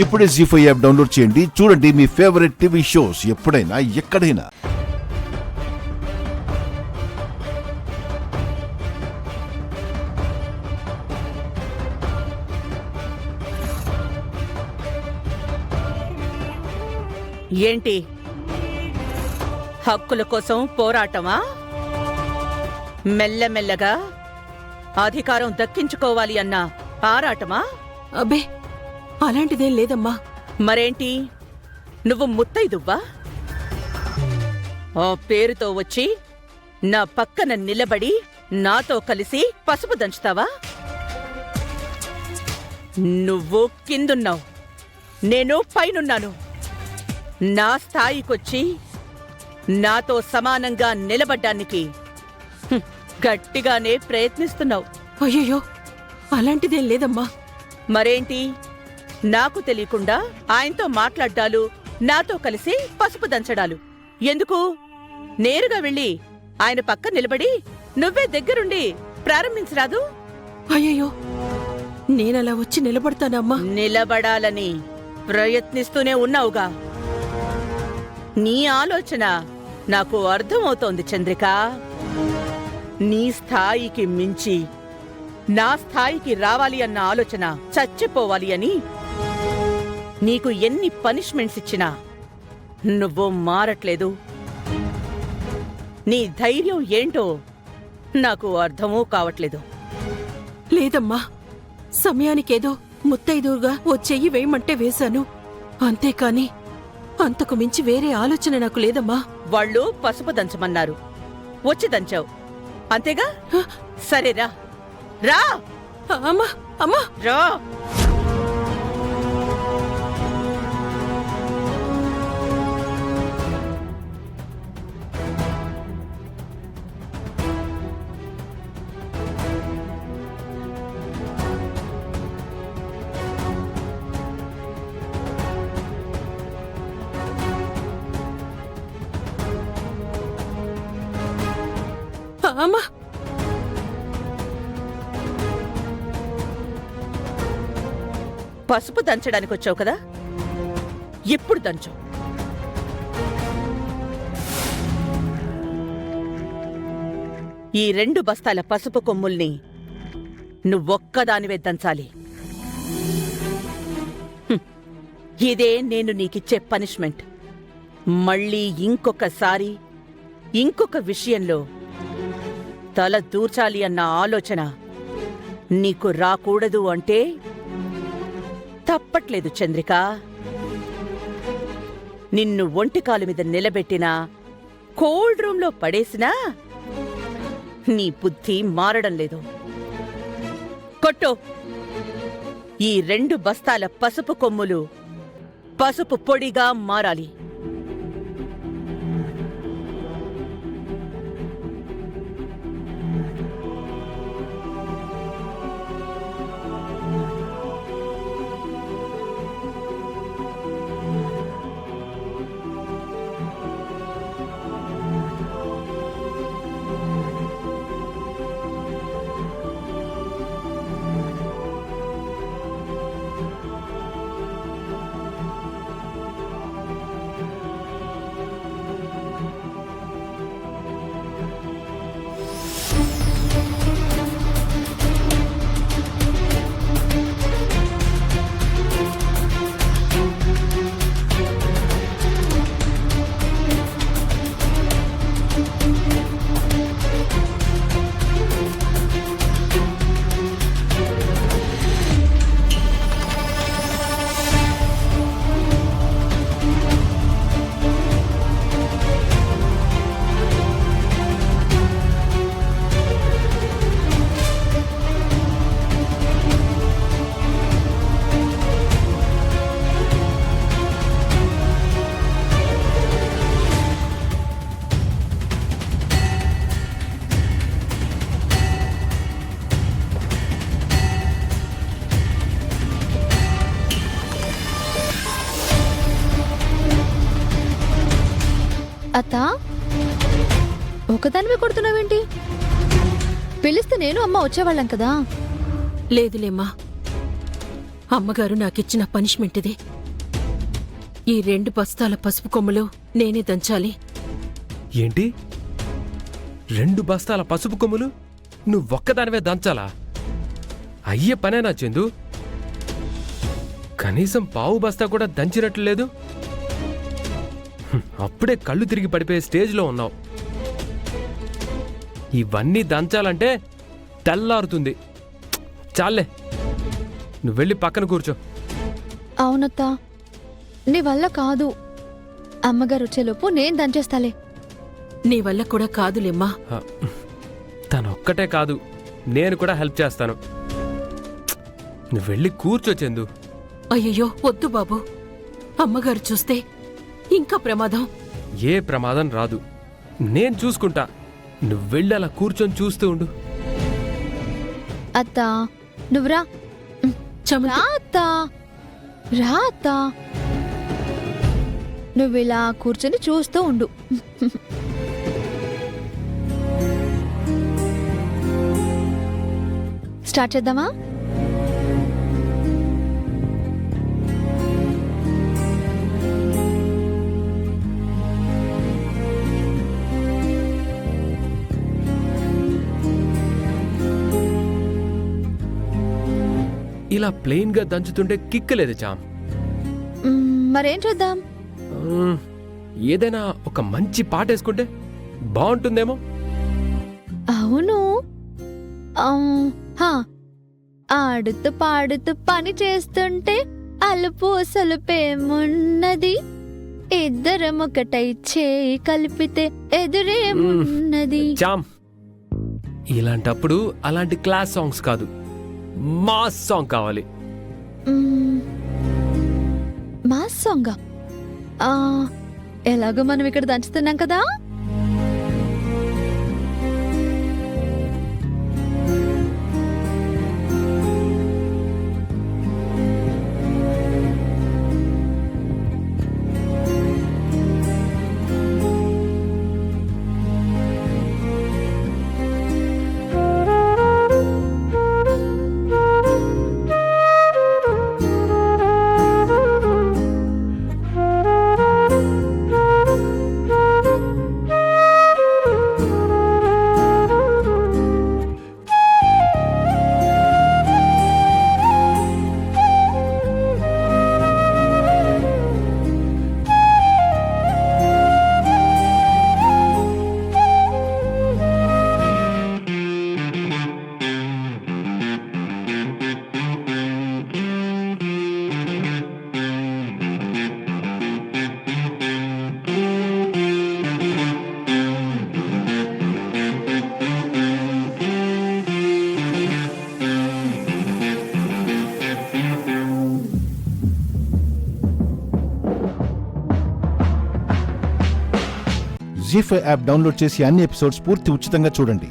ఇప్పుడే జీ5 app download చేయండి. చూడండి మీ ఫేవరెట్ టీవీ షోస్ ఎప్పుడైనా ఎక్కడైనా. ఏంటి హక్కుల కోసం పోరాటమా? మెల్లమెల్లగా అధికారం దక్కించుకోవాలి అన్న ఆరాటమా? అబ్బే అలాంటిదేం లేదమ్మా. మరేంటి నువ్వు ముత్తైదువ్వా? ఆ పేరుతో వచ్చి నా పక్కన నిలబడి నాతో కలిసి పసుపు దంచుతావా? నువ్వు కిందున్నావు, నేను పైనున్నాను. నా స్థాయికొచ్చి నాతో సమానంగా నిలబడ్డానికి గట్టిగానే ప్రయత్నిస్తున్నావు. అయ్యయ్యో అలాంటిదేం లేదమ్మా. మరేంటి నాకు తెలియకుండా ఆయనతో మాట్లాడ్డాలు, నాతో కలిసి పసుపు దంచడాలు ఎందుకు? నేరుగా వెళ్ళి ఆయన పక్క నిలబడి నువ్వే దగ్గరుండి ప్రారంభించరాదు? అయ్యయ్యో నేనలా వచ్చి నిలబడతానమ్మా. నిలబడాలని ప్రయత్నిస్తూనే ఉన్నావుగా. నీ ఆలోచన నాకు అర్థమవుతోంది చంద్రిక. నీ స్థాయికి మించి నా స్థాయికి రావాలి అన్న ఆలోచన చచ్చిపోవాలి అని నీకు ఎన్ని పనిష్మెంట్స్ ఇచ్చినా నువ్వు మారట్లేదు. నీ ధైర్యం ఏంటో నాకు అర్థమూ కావట్లేదు. లేదమ్మా, సమయానికేదో ముత్తైదువుగా ఓ చెయ్యి వేయమంటే వేశాను, అంతేకాని అంతకు మించి వేరే ఆలోచన నాకు లేదమ్మా. వాళ్ళు పసుపు దంచమన్నారు, వచ్చి దంచావు అంతేగా? సరేరా, రా. అమ్మా అమ్మా రా. అమ్మా పసుపు దంచడానికి వచ్చావు కదా, ఎప్పుడు దంచు. ఈ 2 బస్తాల పసుపు కొమ్ముల్ని నువ్వొక్కదానివే దంచాలి. ఇదే నేను నీకిచ్చే పనిష్మెంట్. మళ్ళీ ఇంకొకసారి ఇంకొక విషయంలో తల దూర్చాలి అన్న ఆలోచన నీకు రాకూడదు అంటే తప్పట్లేదు చంద్రిక. నిన్ను ఒంటికాలు మీద నిలబెట్టినా, కోల్డ్ రూంలో పడేసినా నీ బుద్ధి మారడం లేదు. కొట్టు. ఈ 2 బస్తాల పసుపు కొమ్ములు పసుపు పొడిగా మారాలి. అత్తా, ఒకదానివే కొడుతున్నావేంటి? పిలిస్తే నేను అమ్మ వచ్చేవాళ్ళం కదా. లేదులేమ్మా, అమ్మగారు నాకిచ్చిన పనిష్మెంట్ ఇది. ఈ 2 బస్తాల పసుపు కొమ్ములు నేనే దంచాలి. ఏంటి 2 బస్తాల పసుపు కొమ్ములు నువ్వొక్కదానివే దంచాలా? అయ్యే పనేనా చందు? కనీసం పావు బస్తా కూడా దంచినట్లు లేదు. అప్పుడే కళ్ళు తిరిగి పడిపోయే స్టేజ్లో ఉన్నావు. ఇవన్నీ దంచాలంటే తెల్లారుతుంది. చాలే, నువ్వెళ్ళి పక్కన కూర్చో. అవునత్తా, నీ వల్ల కాదు. అమ్మగారు వచ్చేలోపు నేను దంచేస్తాలే. నీ వల్ల కూడా కాదులేమ్మా. తనొక్కటే కాదు, నేను కూడా హెల్ప్ చేస్తాను. నువ్వెళ్ళి కూర్చో చందు. అయ్యయ్యో వద్దు బాబు, అమ్మగారు చూస్తే ఇంకా ప్రమాదం. ఏ ప్రమాదం రాదు, నేను చూసుకుంటా. నువ్వెళ్ళి అలా కూర్చొని చూస్తూ ఉండు. అత్తా నువ్వురా. చమతి, రా అత్తా, రా అత్తా. నువ్విలా కూర్చొని చూస్తూ ఉండు. స్టార్ట్ చేద్దామా? ఇలా ప్లెయిన్ గా దంచుతుంటే కిక్కలేదు చామ్. మరేం చేద్దాం? ఏదైనా ఒక మంచి పాట వేసుకుంటే బాగుంటుందేమో. అవును, ఆడుతూ పాడుతూ పని చేస్తుంటే అలుపు సలుపేమున్నది, ఇద్దరం ఒకటై చేయి కలిపితే ఎదురేమున్నది. చామ్, ఇలాంటప్పుడు అలాంటి క్లాస్ సాంగ్స్ కాదు, మాస్ సాంగ్ కావాలి. మాస్ సాంగా? ఎలాగో మనం ఇక్కడ దంచుతున్నాం కదా. జీ5 యాప్ డౌన్లోడ్ చేసి అన్ని ఎపిసోడ్స్ పూర్తి ఉచితంగా చూడండి.